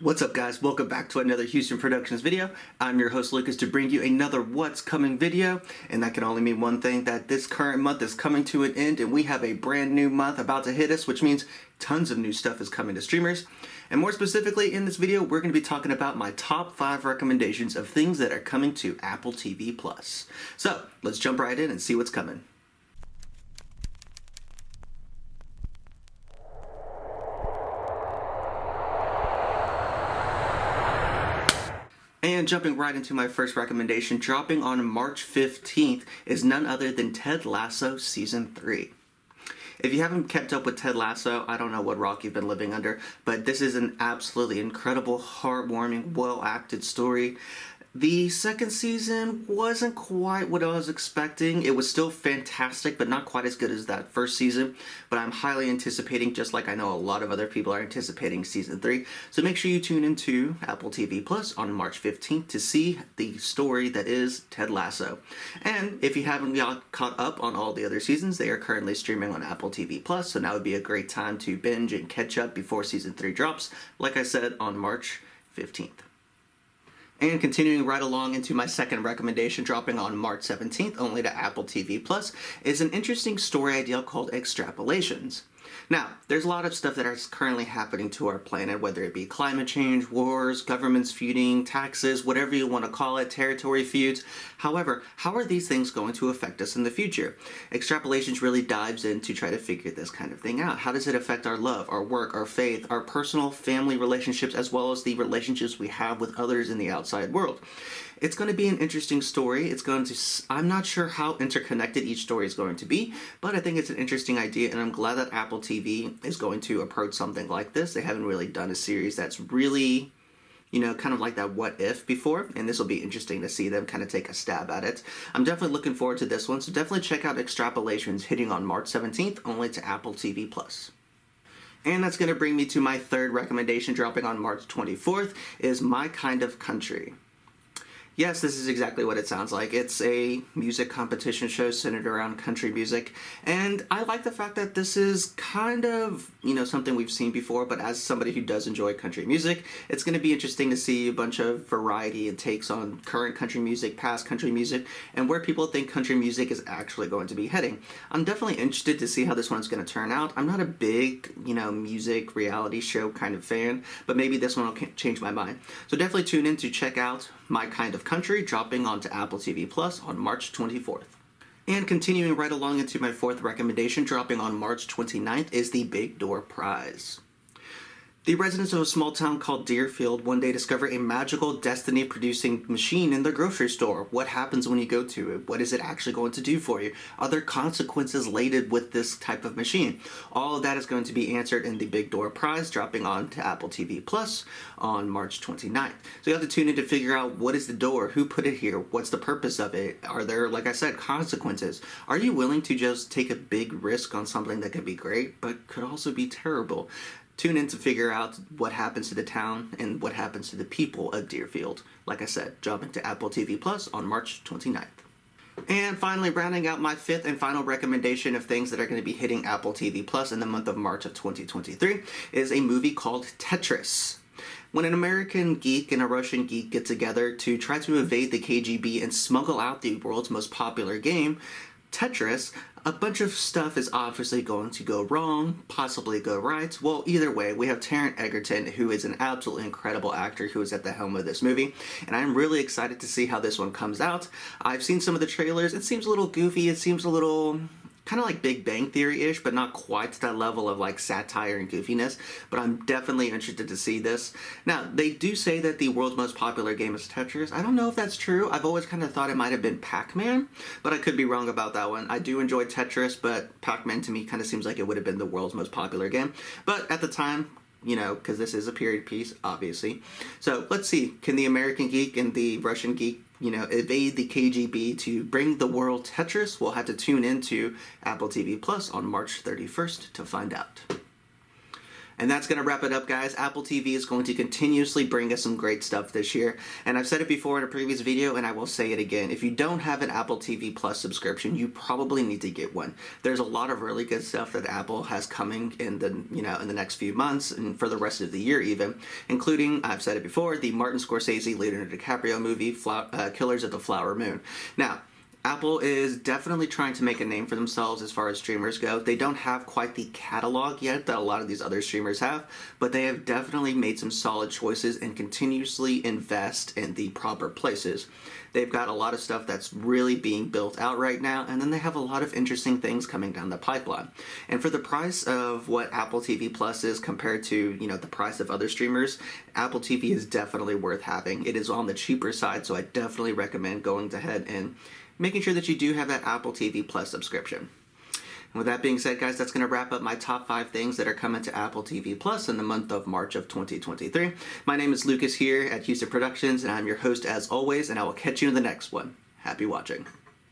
What's up, guys? Welcome back to another Houston Productions video. I'm your host Lucas to bring you another What's Coming video, and that can only mean one thing, that this current month is coming to an end and we have a brand new month about to hit us, which means tons of new stuff is coming to streamers. And more specifically, in this video we're going to be talking about my top 5 recommendations of things that are coming to Apple TV+. So let's jump right in and see what's coming. And jumping right into my first recommendation, dropping on March 15th, is none other than Ted Lasso Season 3. If you haven't kept up with Ted Lasso, I don't know what rock you've been living under, but this is an absolutely incredible, heartwarming, well-acted story. The second season wasn't quite what I was expecting. It was still fantastic, but not quite as good as that first season. But I'm highly anticipating, just like I know a lot of other people are anticipating Season 3. So make sure you tune into Apple TV Plus on March 15th to see the story that is Ted Lasso. And if you haven't got caught up on all the other seasons, they are currently streaming on Apple TV Plus. So now would be a great time to binge and catch up before Season 3 drops, like I said, on March 15th. And continuing right along into my second recommendation, dropping on March 17th, only to Apple TV+, is an interesting story idea called Extrapolations. Now, there's a lot of stuff that is currently happening to our planet, whether it be climate change, wars, governments feuding, taxes, whatever you want to call it, territory feuds. However, how are these things going to affect us in the future? Extrapolations really dives in to try to figure this kind of thing out. How does it affect our love, our work, our faith, our personal family relationships, as well as the relationships we have with others in the outside world? It's going to be an interesting story. I'm not sure how interconnected each story is going to be, but I think it's an interesting idea, and I'm glad that Apple TV is going to approach something like this. They haven't really done a series that's really, kind of like that What If before, and this will be interesting to see them kind of take a stab at it. I'm definitely looking forward to this one, so definitely check out Extrapolations, hitting on March 17th, only to Apple TV+. And that's going to bring me to my third recommendation, dropping on March 24th, is My Kind of Country. Yes, this is exactly what it sounds like. It's a music competition show centered around country music, and I like the fact that this is kind of, something we've seen before, but as somebody who does enjoy country music, it's going to be interesting to see a bunch of variety and takes on current country music, past country music, and where people think country music is actually going to be heading. I'm definitely interested to see how this one's going to turn out. I'm not a big, music reality show kind of fan, but maybe this one will change my mind. So definitely tune in to check out My Kind of Country, dropping onto Apple TV Plus on March 24th. And continuing right along into my fourth recommendation, dropping on March 29th, is the Big Door Prize. The residents of a small town called Deerfield one day discover a magical, destiny-producing machine in their grocery store. What happens when you go to it? What is it actually going to do for you? Are there consequences laden with this type of machine? All of that is going to be answered in the Big Door Prize, dropping on to Apple TV Plus on March 29th. So you have to tune in to figure out, what is the door? Who put it here? What's the purpose of it? Are there, like I said, consequences? Are you willing to just take a big risk on something that could be great, but could also be terrible? Tune in to figure out what happens to the town and what happens to the people of Deerfield. Like I said, dropping to Apple TV Plus on March 29th. And finally, rounding out my fifth and final recommendation of things that are going to be hitting Apple TV Plus in the month of March of 2023 is a movie called Tetris. When an American geek and a Russian geek get together to try to evade the KGB and smuggle out the world's most popular game, Tetris, a bunch of stuff is obviously going to go wrong, possibly go right. Well, either way, we have Taron Egerton, who is an absolutely incredible actor who is at the helm of this movie, and I'm really excited to see how this one comes out. I've seen some of the trailers. It seems a little goofy. It seems a little kind of like Big Bang Theory-ish, but not quite to that level of like satire and goofiness, but I'm definitely interested to see this. Now, they do say that the world's most popular game is Tetris. I don't know if that's true. I've always kind of thought it might have been Pac-Man, but I could be wrong about that one. I do enjoy Tetris, but Pac-Man to me kind of seems like it would have been the world's most popular game. But at the time, because this is a period piece, obviously. So let's see, can the American geek and the Russian geek evade the KGB to bring the world Tetris? We'll have to tune into Apple TV Plus on March 31st to find out. And that's going to wrap it up, guys. Apple TV is going to continuously bring us some great stuff this year. And I've said it before in a previous video, and I will say it again. If you don't have an Apple TV Plus subscription, you probably need to get one. There's a lot of really good stuff that Apple has coming in the in the next few months and for the rest of the year even, including, I've said it before, the Martin Scorsese, Leonardo DiCaprio movie, Killers of the Flower Moon. Now, Apple is definitely trying to make a name for themselves as far as streamers go. They don't have quite the catalog yet that a lot of these other streamers have, but they have definitely made some solid choices and continuously invest in the proper places. They've got a lot of stuff that's really being built out right now, and then they have a lot of interesting things coming down the pipeline. And for the price of what Apple TV Plus is compared to, the price of other streamers, Apple TV is definitely worth having. It is on the cheaper side, so I definitely recommend going ahead and making sure that you do have that Apple TV Plus subscription. And with that being said, guys, that's going to wrap up my top 5 things that are coming to Apple TV Plus in the month of March of 2023. My name is Lucas here at Houston Productions, and I'm your host as always, and I will catch you in the next one. Happy watching.